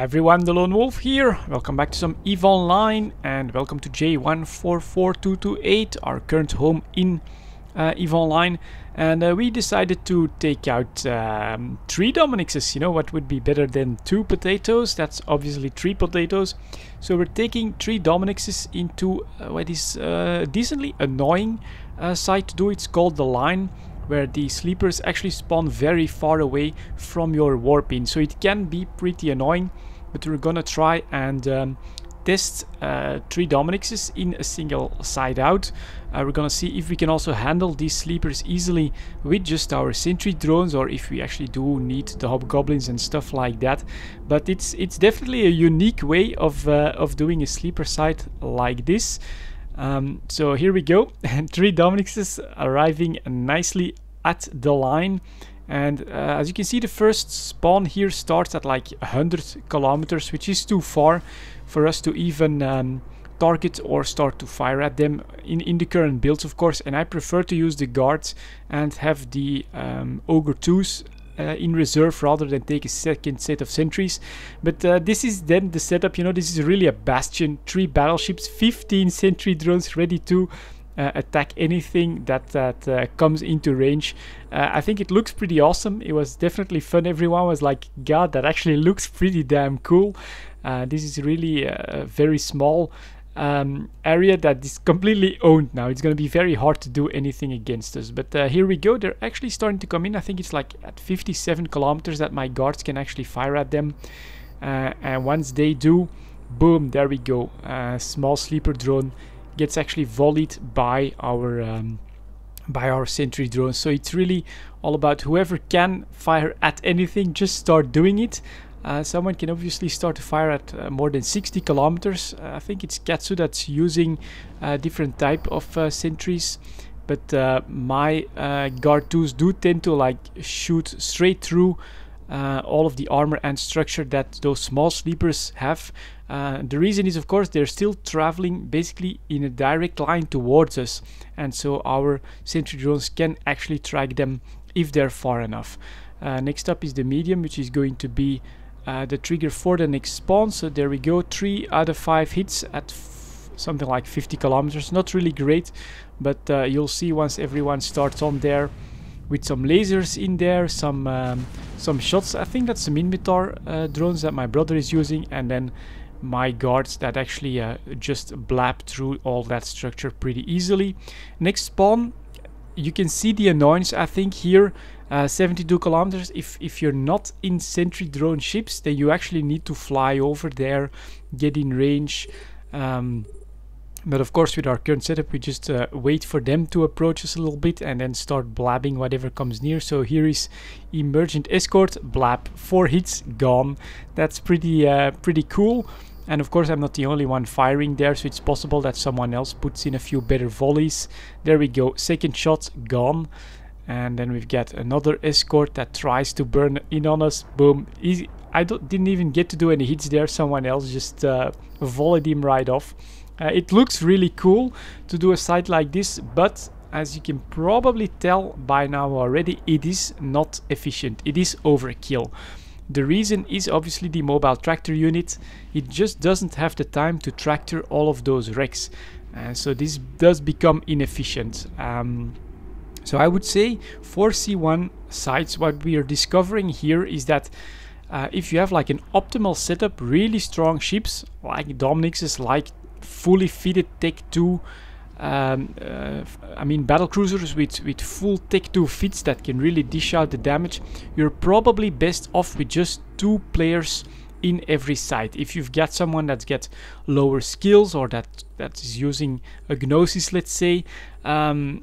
Everyone, the Lone Wolf here. Welcome back to some EVE Online and welcome to J144228, our current home in EVE Online. And we decided to take out 3 Dominixes. You know what would be better than 2 potatoes? That's obviously 3 potatoes. So we're taking 3 Dominixes into what is decently annoying site to do. It's called the line, where the sleepers actually spawn very far away from your warp in. So it can be pretty annoying, but we're gonna try and test 3 Dominixes in a single side out. We're gonna see if we can also handle these sleepers easily with just our sentry drones, or if we actually do need the hobgoblins and stuff like that. But it's definitely a unique way of doing a sleeper site like this. So here we go, and 3 Dominixes arriving nicely at the line. And as you can see, the first spawn here starts at like 100 kilometers, which is too far for us to even target or start to fire at them in the current builds, of course. And I prefer to use the guards and have the Ogre 2s in reserve rather than take a second set of sentries. But this is then the setup. You know, this is really a bastion. 3 battleships, 15 sentry drones ready to attack anything that comes into range. I think it looks pretty awesome. It was definitely fun. Everyone was like, God, that actually looks pretty damn cool. This is really a very small area that is completely owned now. It's going to be very hard to do anything against us. But here we go. They're actually starting to come in. I think it's like at 57 kilometers that my guards can actually fire at them. And once they do, boom, there we go. Small sleeper drone gets actually volleyed by our sentry drone. So it's really all about whoever can fire at anything, just start doing it. Someone can obviously start to fire at more than 60 kilometers. I think it's Katsu that's using a different type of sentries, but my guard 2s do tend to like shoot straight through all of the armor and structure that those small sleepers have. The reason is, of course, they're still traveling basically in a direct line towards us, and so our sentry drones can actually track them if they're far enough. Next up is the medium, which is going to be the trigger for the next spawn. So there we go, 3 out of 5 hits at something like 50 kilometers. Not really great, but you'll see once everyone starts on there with some lasers in there, some shots. I think that's the Minmatar drones that my brother is using, and then my guards that actually just blab through all that structure pretty easily. Next spawn, you can see the annoyance, I think, here. 72 kilometers. If you're not in sentry drone ships, then you actually need to fly over there, get in range. But of course, with our current setup, we just wait for them to approach us a little bit and then start blabbing whatever comes near. So here is Emergent Escort, blab, 4 hits, gone. That's pretty cool. And of course, I'm not the only one firing there, so it's possible that someone else puts in a few better volleys. There we go, second shot, gone. And then we've got another escort that tries to burn in on us. Boom, easy. I didn't even get to do any hits there. Someone else just volleyed him right off. It looks really cool to do a site like this, but as you can probably tell by now already, it is not efficient. It is overkill. The reason is obviously the mobile tractor unit. It just doesn't have the time to tractor all of those wrecks. So this does become inefficient. So I would say for C1 sites, what we are discovering here is that if you have like an optimal setup, really strong ships like Dominixes, like fully fitted Tech 2, I mean battle cruisers with full Tech 2 fits that can really dish out the damage, you're probably best off with just 2 players in every site. If you've got someone that's got lower skills, or that is using a Gnosis, let's say, and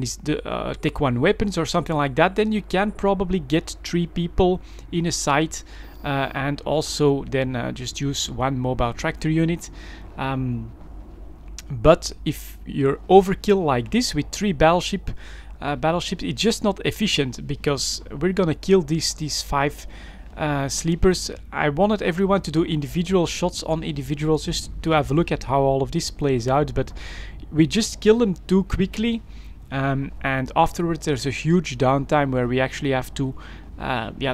is the Tech 1 weapons or something like that, then you can probably get 3 people in a site and also then just use 1 mobile tractor unit. But if you're overkill like this with 3 battleships, it's just not efficient, because we're gonna kill these 5 sleepers. I wanted everyone to do individual shots on individuals just to have a look at how all of this plays out, but we just kill them too quickly. And afterwards there's a huge downtime where we actually have to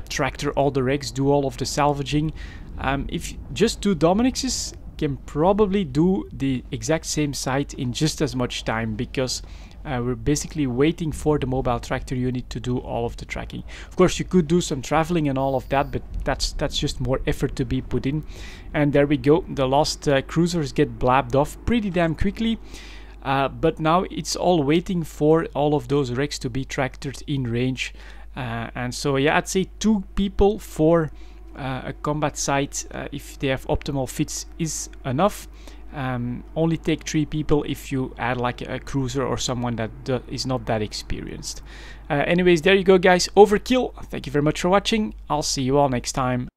tractor all the wrecks, do all of the salvaging, If just 2 Dominic's can probably do the exact same site in just as much time, because we're basically waiting for the mobile tractor unit to do all of the tracking. Of course, you could do some traveling and all of that, but that's just more effort to be put in. And there we go. The last cruisers get blabbed off pretty damn quickly. But now it's all waiting for all of those wrecks to be tractored in range. And so yeah, I'd say 2 people for a combat site, if they have optimal fits, is enough. Only take 3 people if you add like a cruiser or someone that is not that experienced. Anyways, there you go guys, overkill. Thank you very much for watching. I'll see you all next time.